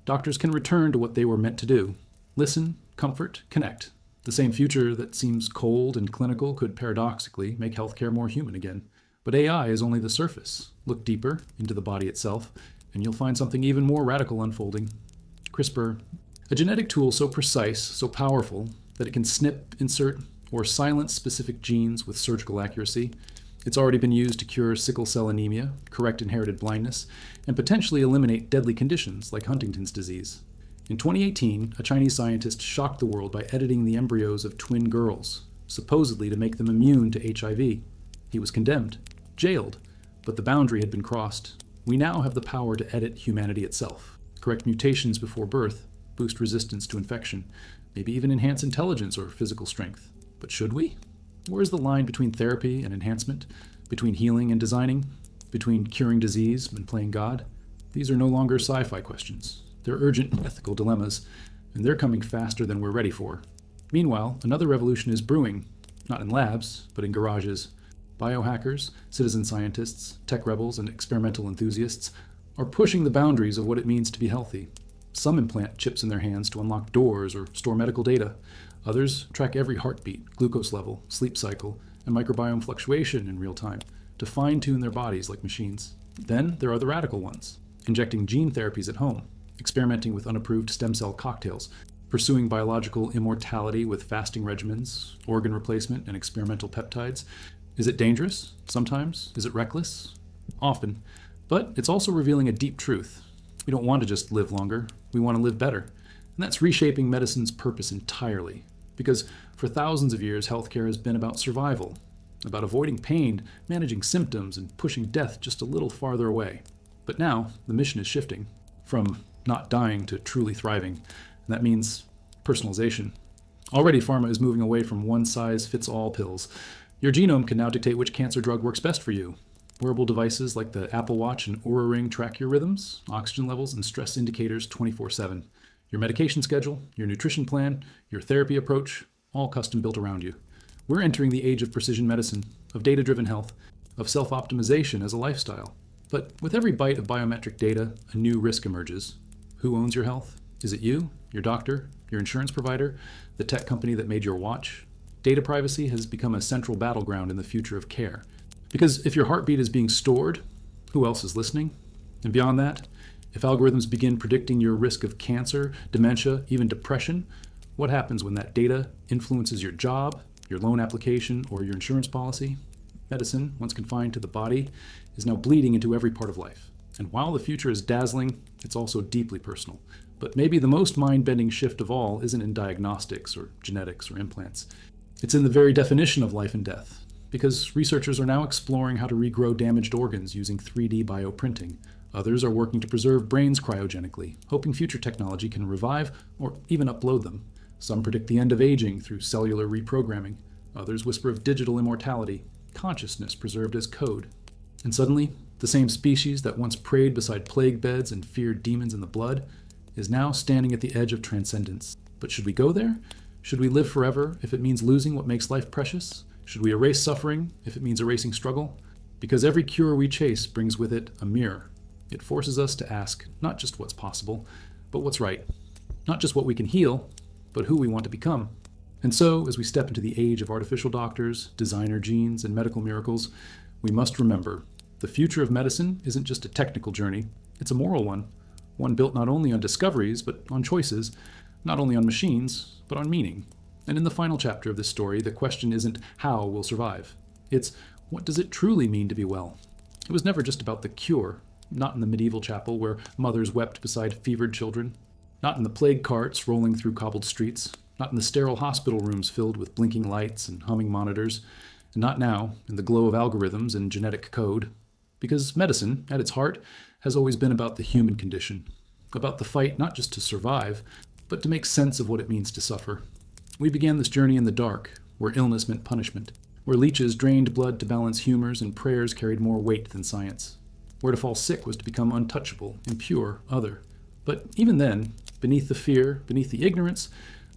doctors can return to what they were meant to do: listen, comfort, connect. The same future that seems cold and clinical could paradoxically make healthcare more human again. But AI is only the surface. Look deeper into the body itself, and you'll find something even more radical unfolding. CRISPR, a genetic tool so precise, so powerful, that it can snip, insert, or silence specific genes with surgical accuracy. It's already been used to cure sickle cell anemia, correct inherited blindness, and potentially eliminate deadly conditions like Huntington's disease. In 2018, a Chinese scientist shocked the world by editing the embryos of twin girls, supposedly to make them immune to HIV. He was condemned, jailed, but the boundary had been crossed. We now have the power to edit humanity itself, correct mutations before birth, boost resistance to infection, maybe even enhance intelligence or physical strength. But should we? Where's the line between therapy and enhancement, between healing and designing, between curing disease and playing God? These are no longer sci-fi questions. They're urgent ethical dilemmas, and they're coming faster than we're ready for. Meanwhile, another revolution is brewing, not in labs, but in garages. Biohackers, citizen scientists, tech rebels, and experimental enthusiasts, are pushing the boundaries of what it means to be healthy. Some implant chips in their hands to unlock doors or store medical data. Others track every heartbeat, glucose level, sleep cycle, and microbiome fluctuation in real time to fine-tune their bodies like machines. Then there are the radical ones, injecting gene therapies at home, experimenting with unapproved stem cell cocktails, pursuing biological immortality with fasting regimens, organ replacement, and experimental peptides. Is it dangerous? Sometimes. Is it reckless? Often. But it's also revealing a deep truth. We don't want to just live longer. We want to live better. And that's reshaping medicine's purpose entirely. Because for thousands of years, healthcare has been about survival, about avoiding pain, managing symptoms, and pushing death just a little farther away. But now, the mission is shifting from not dying to truly thriving. And that means personalization. Already, pharma is moving away from one-size-fits-all pills. Your genome can now dictate which cancer drug works best for you. Wearable devices like the Apple Watch and Oura Ring track your rhythms, oxygen levels, and stress indicators 24/7. Your medication schedule, your nutrition plan, your therapy approach, all custom built around you. We're entering the age of precision medicine, of data-driven health, of self-optimization as a lifestyle. But with every byte of biometric data, a new risk emerges. Who owns your health? Is it you, your doctor, your insurance provider, the tech company that made your watch? Data privacy has become a central battleground in the future of care. Because if your heartbeat is being stored, who else is listening? And beyond that, if algorithms begin predicting your risk of cancer, dementia, even depression, what happens when that data influences your job, your loan application, or your insurance policy? Medicine, once confined to the body, is now bleeding into every part of life. And while the future is dazzling, it's also deeply personal. But maybe the most mind-bending shift of all isn't in diagnostics or genetics or implants. It's in the very definition of life and death. Because researchers are now exploring how to regrow damaged organs using 3D bioprinting. Others are working to preserve brains cryogenically, hoping future technology can revive or even upload them. Some predict the end of aging through cellular reprogramming. Others whisper of digital immortality, consciousness preserved as code. And suddenly, the same species that once prayed beside plague beds and feared demons in the blood is now standing at the edge of transcendence. But should we go there? Should we live forever if it means losing what makes life precious? Should we erase suffering if it means erasing struggle? Because every cure we chase brings with it a mirror. It forces us to ask not just what's possible, but what's right. Not just what we can heal, but who we want to become. And so, as we step into the age of artificial doctors, designer genes, and medical miracles, we must remember the future of medicine isn't just a technical journey, it's a moral one. One built not only on discoveries, but on choices, not only on machines, but on meaning. And in the final chapter of this story, the question isn't how we'll survive. It's what does it truly mean to be well? It was never just about the cure, not in the medieval chapel where mothers wept beside fevered children, not in the plague carts rolling through cobbled streets, not in the sterile hospital rooms filled with blinking lights and humming monitors, and not now in the glow of algorithms and genetic code. Because medicine, at its heart, has always been about the human condition, about the fight not just to survive, but to make sense of what it means to suffer. We began this journey in the dark, where illness meant punishment, where leeches drained blood to balance humors and prayers carried more weight than science, where to fall sick was to become untouchable, impure, other. But even then, beneath the fear, beneath the ignorance,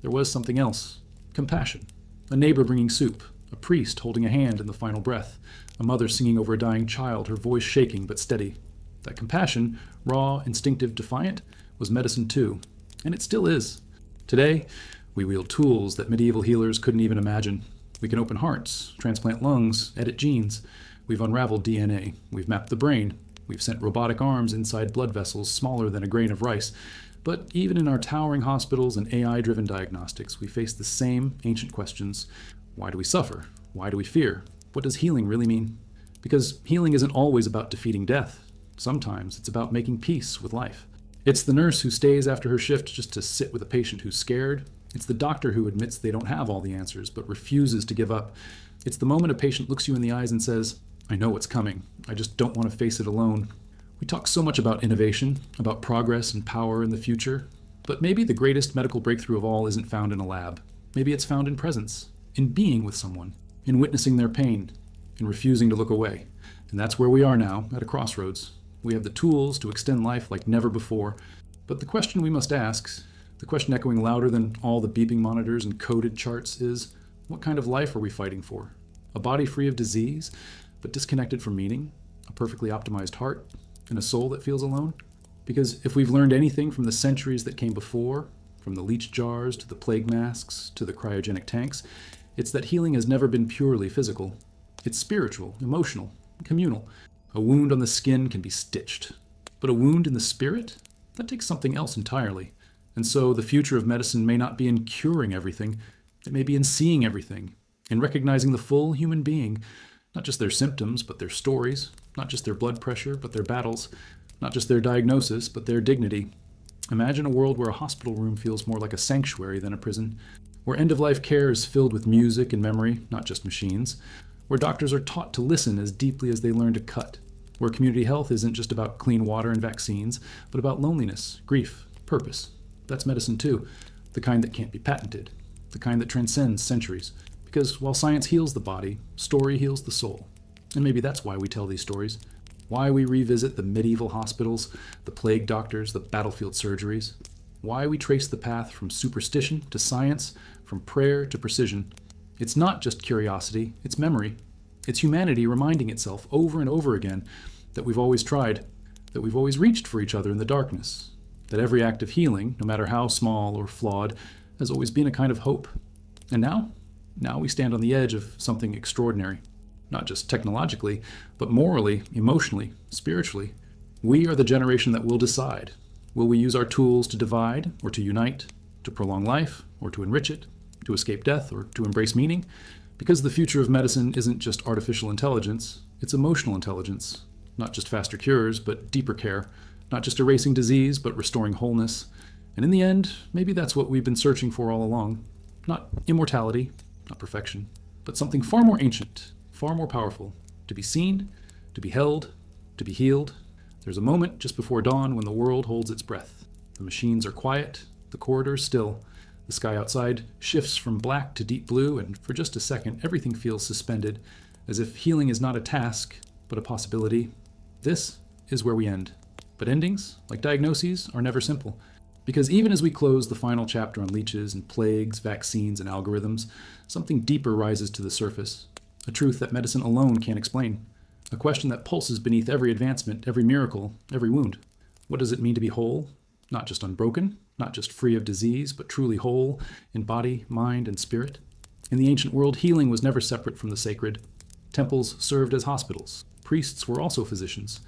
there was something else. Compassion. A neighbor bringing soup, a priest holding a hand in the final breath, a mother singing over a dying child, her voice shaking but steady. That compassion, raw, instinctive, defiant, was medicine too, and it still is. Today, we wield tools that medieval healers couldn't even imagine. We can open hearts, transplant lungs, edit genes. We've unraveled DNA. We've mapped the brain. We've sent robotic arms inside blood vessels smaller than a grain of rice. But even in our towering hospitals and AI-driven diagnostics, we face the same ancient questions. Why do we suffer? Why do we fear? What does healing really mean? Because healing isn't always about defeating death. Sometimes it's about making peace with life. It's the nurse who stays after her shift just to sit with a patient who's scared. It's the doctor who admits they don't have all the answers, but refuses to give up. It's the moment a patient looks you in the eyes and says, I know what's coming. I just don't want to face it alone. We talk so much about innovation, about progress and power in the future, but maybe the greatest medical breakthrough of all isn't found in a lab. Maybe it's found in presence, in being with someone, in witnessing their pain, in refusing to look away. And that's where we are now, at a crossroads. We have the tools to extend life like never before, but the question we must ask, the question echoing louder than all the beeping monitors and coded charts is, what kind of life are we fighting for? A body free of disease, but disconnected from meaning? A perfectly optimized heart? and a soul that feels alone? Because if we've learned anything from the centuries that came before, from the leech jars to the plague masks to the cryogenic tanks, it's that healing has never been purely physical. It's spiritual, emotional, communal. A wound on the skin can be stitched, but a wound in the spirit? That takes something else entirely. And so the future of medicine may not be in curing everything, it may be in seeing everything, in recognizing the full human being, not just their symptoms, but their stories, not just their blood pressure, but their battles, not just their diagnosis, but their dignity. Imagine a world where a hospital room feels more like a sanctuary than a prison, where end-of-life care is filled with music and memory, not just machines, where doctors are taught to listen as deeply as they learn to cut, where community health isn't just about clean water and vaccines, but about loneliness, grief, purpose. That's medicine too, the kind that can't be patented, the kind that transcends centuries. Because while science heals the body, story heals the soul. And maybe that's why we tell these stories, why we revisit the medieval hospitals, the plague doctors, the battlefield surgeries, why we trace the path from superstition to science, from prayer to precision. It's not just curiosity, it's memory. It's humanity reminding itself over and over again that we've always tried, that we've always reached for each other in the darkness, that every act of healing, no matter how small or flawed, has always been a kind of hope. And now we stand on the edge of something extraordinary, not just technologically, but morally, emotionally, spiritually. We are the generation that will decide. Will we use our tools to divide or to unite, to prolong life or to enrich it, to escape death or to embrace meaning? Because the future of medicine isn't just artificial intelligence, it's emotional intelligence. Not just faster cures, but deeper care. Not just erasing disease, but restoring wholeness. And in the end, maybe that's what we've been searching for all along. Not immortality, not perfection, but something far more ancient, far more powerful. To be seen, to be held, to be healed. There's a moment just before dawn when the world holds its breath. The machines are quiet, the corridors still. The sky outside shifts from black to deep blue, and for just a second, everything feels suspended, as if healing is not a task, but a possibility. This is where we end. But endings, like diagnoses, are never simple. Because even as we close the final chapter on leeches and plagues, vaccines, and algorithms, something deeper rises to the surface. A truth that medicine alone can't explain. A question that pulses beneath every advancement, every miracle, every wound. What does it mean to be whole? Not just unbroken, not just free of disease, but truly whole in body, mind, and spirit. In the ancient world, healing was never separate from the sacred. Temples served as hospitals. Priests were also physicians.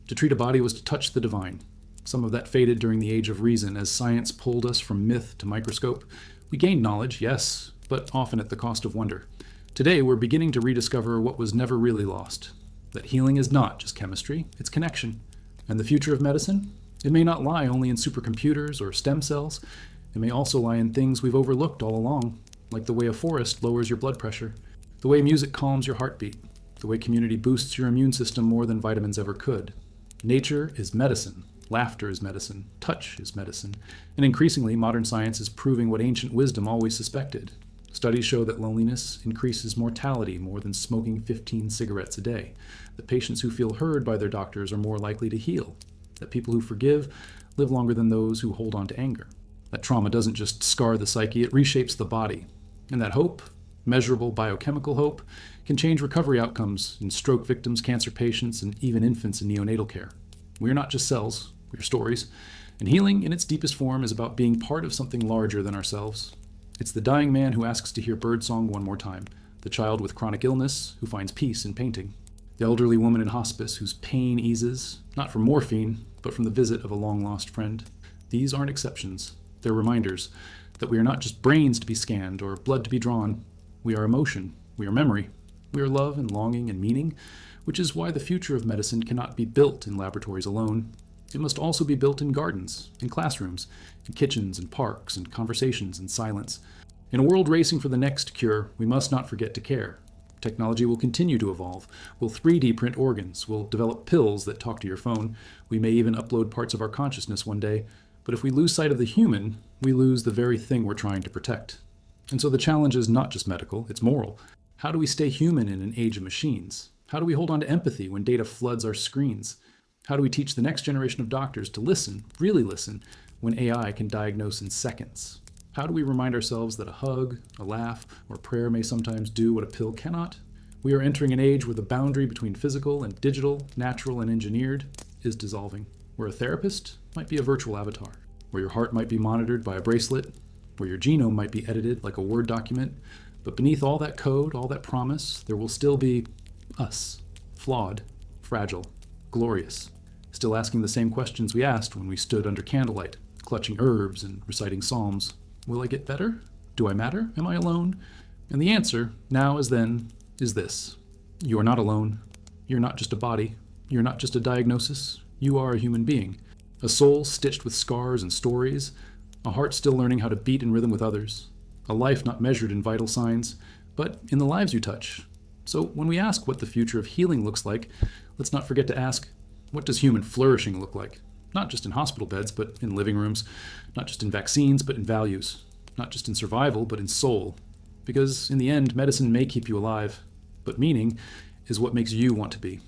To treat a body was to touch the divine. Some of that faded during the Age of Reason as science pulled us from myth to microscope. We gained knowledge, yes, but often at the cost of wonder. Today, we're beginning to rediscover what was never really lost. That healing is not just chemistry, it's connection. And the future of medicine? It may not lie only in supercomputers or stem cells. It may also lie in things we've overlooked all along, like the way a forest lowers your blood pressure, the way music calms your heartbeat, the way community boosts your immune system more than vitamins ever could. Nature is medicine. Laughter is medicine. Touch is medicine. And increasingly, modern science is proving what ancient wisdom always suspected. Studies show that loneliness increases mortality more than smoking 15 cigarettes a day. That patients who feel heard by their doctors are more likely to heal. That people who forgive live longer than those who hold on to anger. That trauma doesn't just scar the psyche, it reshapes the body. And that hope, measurable biochemical hope, can change recovery outcomes in stroke victims, cancer patients, and even infants in neonatal care. We are not just cells, we are stories. And healing, in its deepest form, is about being part of something larger than ourselves. It's the dying man who asks to hear birdsong one more time, the child with chronic illness who finds peace in painting, the elderly woman in hospice whose pain eases, not from morphine, but from the visit of a long-lost friend. These aren't exceptions. They're reminders that we are not just brains to be scanned or blood to be drawn. We are emotion. We are memory. We are love and longing and meaning, which is why the future of medicine cannot be built in laboratories alone. It must also be built in gardens, in classrooms, in kitchens and parks, and conversations and silence. In a world racing for the next cure, we must not forget to care. Technology will continue to evolve. We'll 3D print organs. We'll develop pills that talk to your phone. We may even upload parts of our consciousness one day. But if we lose sight of the human, we lose the very thing we're trying to protect. And so the challenge is not just medical, it's moral. How do we stay human in an age of machines? How do we hold on to empathy when data floods our screens? How do we teach the next generation of doctors to listen, really listen, when AI can diagnose in seconds? How do we remind ourselves that a hug, a laugh, or prayer may sometimes do what a pill cannot? We are entering an age where the boundary between physical and digital, natural and engineered, is dissolving, where a therapist might be a virtual avatar, where your heart might be monitored by a bracelet, where your genome might be edited like a Word document, but beneath all that code, all that promise, there will still be us, flawed, fragile, glorious, still asking the same questions we asked when we stood under candlelight, clutching herbs and reciting psalms. Will I get better? Do I matter? Am I alone? And the answer, now as then, is this. You are not alone. You're not just a body. You're not just a diagnosis. You are a human being. A soul stitched with scars and stories. A heart still learning how to beat in rhythm with others. A life not measured in vital signs, but in the lives you touch. So when we ask what the future of healing looks like, let's not forget to ask, what does human flourishing look like? Not just in hospital beds, but in living rooms. Not just in vaccines, but in values. Not just in survival, but in soul. Because in the end, medicine may keep you alive, but meaning is what makes you want to be.